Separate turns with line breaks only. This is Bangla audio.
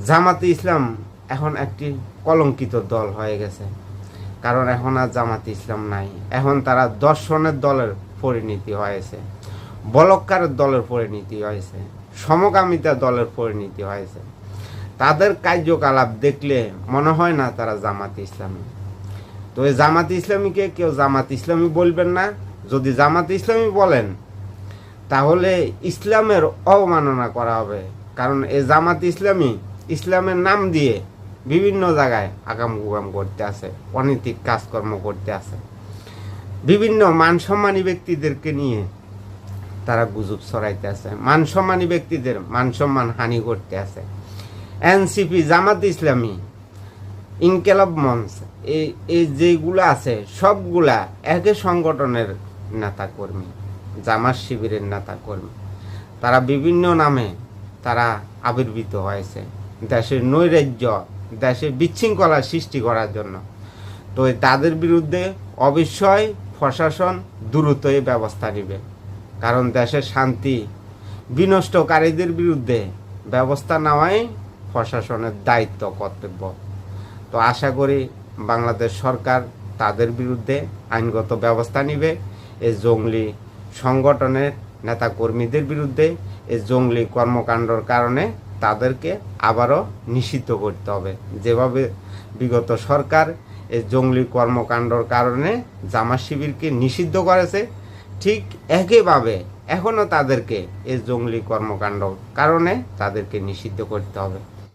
জামাতে ইসলাম এখন একটি কলঙ্কিত দল হয়ে গেছে, কারণ এখন আর জামাতে ইসলাম নাই। এখন তারা দর্শনের দলের পরিণতি হয়েছে, বলৎকারের দলের পরিণতি হয়েছে, সমকামিতা দলের পরিণতি হয়েছে। তাদের কার্যকলাপ দেখলে মনে হয় না তারা জামাতে ইসলামী। তো এই জামাতে ইসলামীকে কেউ জামাত ইসলামী বলবেন না। যদি জামাতে ইসলামী বলেন তাহলে ইসলামের অবমাননা করা হবে, কারণ এই জামাত ইসলামী ইসলামের নাম দিয়ে বিভিন্ন জায়গায় আগাম গুগাম করতে আছে, অনৈতিক কাজকর্ম করতে আছে। বিভিন্ন মানসম্মানী ব্যক্তিদেরকে নিয়ে তারা গুজব ছড়াইতে আছে, মানসম্মানী ব্যক্তিদের মানসম্মান হানি করতে আছে। এনসিপি, জামাত ইসলামী, ইনকেলাব মঞ্চ, এই যেগুলো আছে সবগুলা একই সংগঠনের নেতাকর্মী, জামাত শিবিরের নেতাকর্মী। তারা বিভিন্ন নামে তারা আবির্ভূত হয়েছে দেশের নৈরাজ্য, দেশে বিশৃঙ্খলা সৃষ্টি করার জন্য। তো তাদের বিরুদ্ধে অবশ্যই প্রশাসন দ্রুতই ব্যবস্থা নেবে, কারণ দেশের শান্তি বিনষ্টকারীদের বিরুদ্ধে ব্যবস্থা নেওয়াই প্রশাসনের দায়িত্ব, কর্তব্য। তো আশা করি বাংলাদেশ সরকার তাদের বিরুদ্ধে আইনগত ব্যবস্থা নেবে। এই জঙ্গলি সংগঠনের নেতাকর্মীদের বিরুদ্ধে এই জঙ্গলি কর্মকাণ্ডর কারণে তাদেরকে আবারও নিষিদ্ধ করতে হবে। যেভাবে বিগত সরকার এই জঙ্গলি কর্মকাণ্ডর কারণে জামাত শিবিরকে নিষিদ্ধ করেছে, ঠিক একইভাবে এখনও তাদেরকে এই জঙ্গলি কর্মকাণ্ডর কারণে তাদেরকে নিষিদ্ধ করতে হবে।